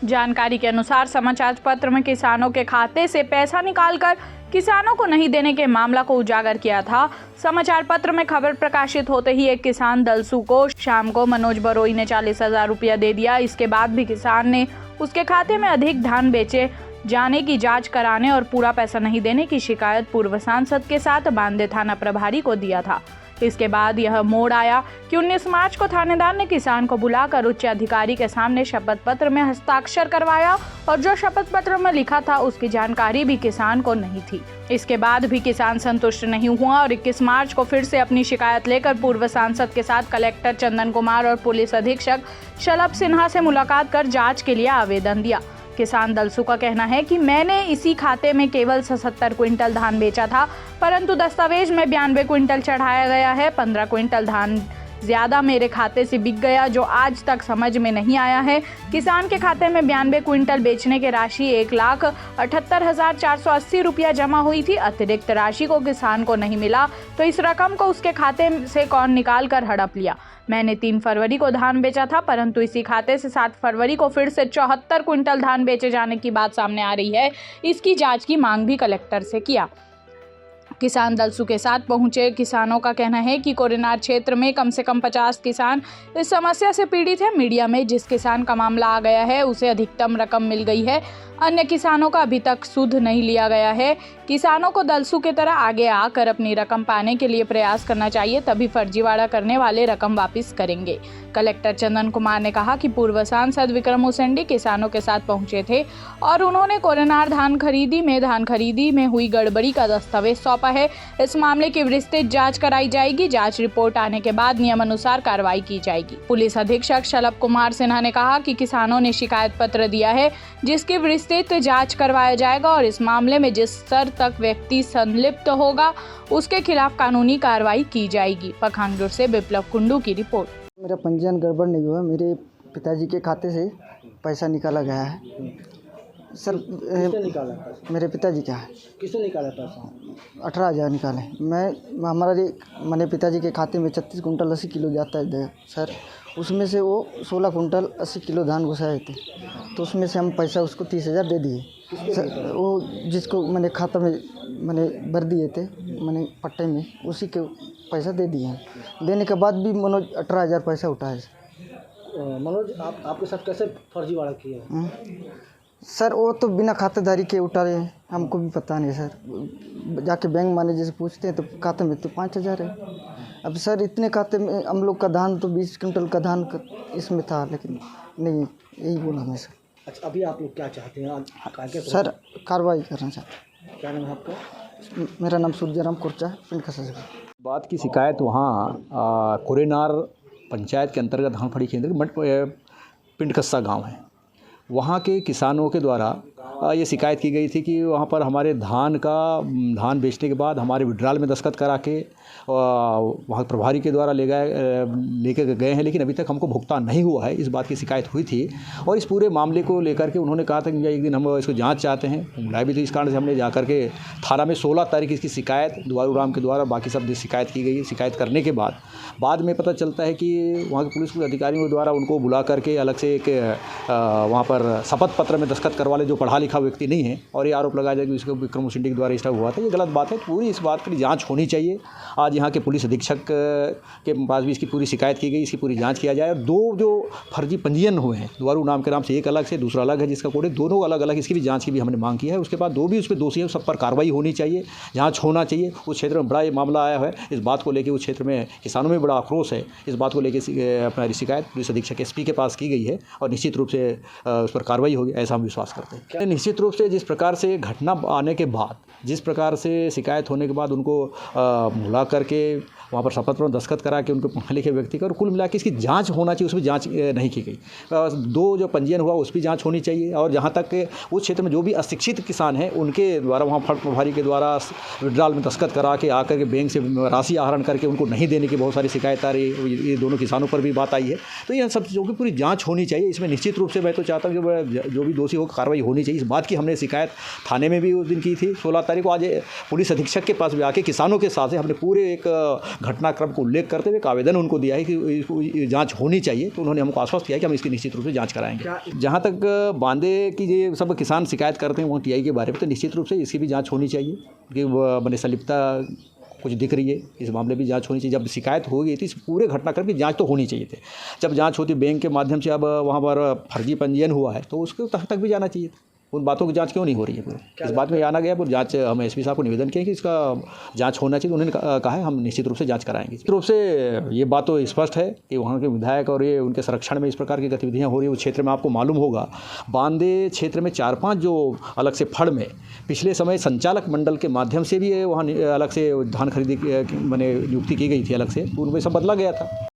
जानकारी के अनुसार समाचार पत्र में किसानों के खाते से पैसा निकालकर किसानों को नहीं देने के मामला को उजागर किया था। समाचार पत्र में खबर प्रकाशित होते ही एक किसान दलसू को शाम को मनोज बरोई ने 40,000 रुपया दे दिया। इसके बाद भी किसान ने उसके खाते में अधिक धान बेचे जाने की जांच कराने और पूरा पैसा नहीं देने की शिकायत पूर्व सांसद के साथ बांदे थाना प्रभारी को दिया था। इसके बाद यह मोड़ आया कि 19 मार्च को थानेदार ने किसान को बुलाकर उच्च अधिकारी के सामने शपथ पत्र में हस्ताक्षर करवाया और जो शपथ पत्र में लिखा था उसकी जानकारी भी किसान को नहीं थी। इसके बाद भी किसान संतुष्ट नहीं हुआ और 21 मार्च को फिर से अपनी शिकायत लेकर पूर्व सांसद के साथ कलेक्टर चंदन कुमार और पुलिस अधीक्षक शलभ सिन्हा से मुलाकात कर जाँच के लिए आवेदन दिया। किसान दलसू का कहना है कि मैंने इसी खाते में केवल 77 क्विंटल धान बेचा था, परंतु दस्तावेज में 92 क्विंटल चढ़ाया गया है। 15 क्विंटल धान ज्यादा मेरे खाते से बिक गया, जो आज तक समझ में नहीं आया है। किसान के खाते में 92 क्विंटल बेचने की राशि 1,78,480 रुपया जमा हुई थी। अतिरिक्त राशि को किसान को नहीं मिला, तो इस रकम को उसके खाते से कौन निकाल कर हड़प लिया। मैंने 3 फरवरी को धान बेचा था, परंतु इसी खाते से 7 फरवरी को फिर से 74 क्विंटल धान बेचे जाने की बात सामने आ रही है। इसकी जांच की मांग भी कलेक्टर से किया। किसान दलसू के साथ पहुंचे किसानों का कहना है कि कोरेनार क्षेत्र में कम से कम 50 किसान इस समस्या से पीड़ित है। मीडिया में जिस किसान का मामला आ गया है उसे अधिकतम रकम मिल गई है, अन्य किसानों का अभी तक सुध नहीं लिया गया है। किसानों को दलसू की तरह आगे आकर अपनी रकम पाने के लिए प्रयास करना चाहिए, तभी फर्जीवाड़ा करने वाले रकम वापस करेंगे। कलेक्टर चंदन कुमार ने कहा कि पूर्व सांसद विक्रम उसेंडी किसानों के साथ पहुंचे थे और उन्होंने कोरेनार धान खरीदी में हुई गड़बड़ी का दस्तावेज सौंपा है। इस मामले की विस्तृत जांच कराई जाएगी। जांच रिपोर्ट आने के बाद नियमानुसार कार्रवाई की जाएगी। पुलिस अधीक्षक शलभ कुमार सिन्हा ने कहा कि किसानों ने शिकायत पत्र दिया है, जिसकी विस्तृत जांच करवाया जाएगा और इस मामले में जिस स्तर तक व्यक्ति संलिप्त होगा उसके खिलाफ कानूनी कार्रवाई की जाएगी। पखांजूर से विप्लव कुंडू की रिपोर्ट। मेरा पंजीयन गड़बड़ नहीं हुआ, मेरे पिताजी के खाते से पैसा निकाला गया है। सर किसने निकाला पैसा? मेरे पिताजी का है। किसने निकाला पैसा? 18,000 निकाले। मैंने पिताजी के खाते में 36 कुंटल 80 किलो जाता है सर, उसमें से वो 16 कुंटल 80 किलो धान घुसाए थे, तो उसमें से हम पैसा उसको 30,000 दे दिए सर। वो जिसको मैंने खाता में मैंने भर दिए थे, मैंने पट्टे में उसी के पैसा दे दिए हैं। देने के बाद भी मनोज 18,000 पैसा उठाए। मनोज आपके साथ कैसे फर्जीवाड़ा किया? सर वो तो बिना खातेदारी के उठा रहे हैं, हमको भी पता नहीं सर। जाके बैंक मैनेजर से पूछते हैं तो खाते में तो 5,000 है। अब सर इतने खाते में हम लोग का धान तो 20 कुंटल का धान इसमें था, लेकिन नहीं, यही बोला मैं सर। अच्छा, अभी आप लोग क्या चाहते हैं? सर कार्रवाई करना चाहते हैं। क्या नाम है आपका? मेरा नाम सूर्यराम कुर्चा है, पिंड खसा। बात की शिकायत वहाँ कोरेनार पंचायत के अंतर्गत धानफड़ी केंद्र पिंड कस्सा गाँव है, वहाँ के किसानों के द्वारा ये शिकायत की गई थी कि वहाँ पर हमारे धान बेचने के बाद हमारे विड्राल में दस्तखत करा के वहाँ प्रभारी के द्वारा लेके गए हैं, लेकिन अभी तक हमको भुगतान नहीं हुआ है। इस बात की शिकायत हुई थी और इस पूरे मामले को लेकर के उन्होंने कहा था कि एक दिन हम इसको जांच चाहते हैं, बुलाए भी। तो इस कारण से हमने जाकर के थाना में 16 तारीख इसकी शिकायत दुआरू राम के द्वारा बाकी सब शिकायत की गई। शिकायत करने के बाद में पता चलता है कि वहाँ के पुलिस अधिकारियों द्वारा उनको बुला करके अलग से एक वहाँ पर शपथ पत्र में दस्तखत करवा ले, जो पढ़ा लिखा व्यक्ति नहीं है, और ये आरोप लगाया जाए कि इसको विक्रम उसेंडी के द्वारा हुआ था। ये गलत बात है। पूरी इस बात की जांच होनी चाहिए। आज यहाँ के पुलिस अधीक्षक के पास भी इसकी पूरी शिकायत की गई, इसकी पूरी जांच किया जाए। और 2 जो फर्जी पंजीयन हुए हैं दुआरू नाम के नाम से, एक अलग से दूसरा अलग है जिसका कोड है, दोनों अलग अलग, इसकी भी जांच की भी हमने मांग की है। उसके बाद 2 भी उस पर दोषी है, सब पर कार्रवाई होनी चाहिए, जाँच होना चाहिए। उस क्षेत्र में बड़ा ये मामला आया है, इस बात को लेकर उस क्षेत्र में किसानों में बड़ा आक्रोश है। इस बात को लेकर अपना शिकायत पुलिस अधीक्षक SP के पास की गई है और निश्चित रूप से उस पर कार्रवाई होगी, ऐसा हम विश्वास करते हैं। निश्चित रूप से जिस प्रकार से घटना आने के बाद, जिस प्रकार से शिकायत होने के बाद उनको बुला करके वहाँ पर शपथ पर दस्तखत करा के उनको पढ़े लिखे व्यक्ति का, और कुल मिला के इसकी जांच होना चाहिए, उसमें जांच नहीं की गई। 2 जो पंजीयन हुआ उस पर जांच होनी चाहिए। और जहाँ तक उस क्षेत्र में जो भी अशिक्षित किसान हैं उनके द्वारा वहाँ फड़ प्रभारी के द्वारा विड्राल में दस्तखत करा के आकर के बैंक से राशि आहरण करके उनको नहीं देने की बहुत सारी शिकायत आ रही है। ये दोनों किसानों पर भी बात आई है। तो ये सब चीज़ों की पूरी जाँच होनी चाहिए। इसमें निश्चित रूप से मैं तो चाहता हूँ कि जो भी दोषी हो कार्रवाई होनी चाहिए। इस बात की हमने शिकायत थाने में भी उस दिन की थी 16 तारीख को। आज पुलिस अधीक्षक के पास भी आके किसानों के साथ हमने पूरे एक घटनाक्रम को उल्लेख करते हुए एक आवेदन उनको दिया है कि जांच होनी चाहिए। तो उन्होंने हमको आश्वस्त किया कि हम इसकी निश्चित रूप से जांच कराएंगे। जहां तक बांदे की ये सब किसान शिकायत करते हैं वहाँ टीआई के बारे में, तो निश्चित रूप से इसकी भी जाँच होनी चाहिए कि मैंने संलिप्तता कुछ दिख रही है, इस मामले में जांच होनी चाहिए। जब शिकायत हो गई थी इस पूरे घटनाक्रम की जांच तो होनी चाहिए थी। जब जांच होती बैंक के माध्यम से, अब वहाँ पर फर्जी पंजीयन हुआ है तो उसके तक भी जाना चाहिए था। उन बातों की जांच क्यों नहीं हो रही है पूरी? इस बात में आना गया, पूरी जांच हम एसपी साहब को निवेदन किया कि इसका जांच होना चाहिए। उन्होंने कहा है हम निश्चित रूप से जांच कराएंगे। निश्चित रूप से ये बात तो स्पष्ट है कि वहाँ के विधायक और ये उनके संरक्षण में इस प्रकार की गतिविधियाँ हो रही है। उस क्षेत्र में आपको मालूम होगा, बांदे क्षेत्र में 4-5 जो अलग से फड़ में पिछले समय संचालक मंडल के माध्यम से भी वहाँ अलग से धान खरीदी मैंने नियुक्ति की गई थी अलग से, तो उनमें सब बदला गया था।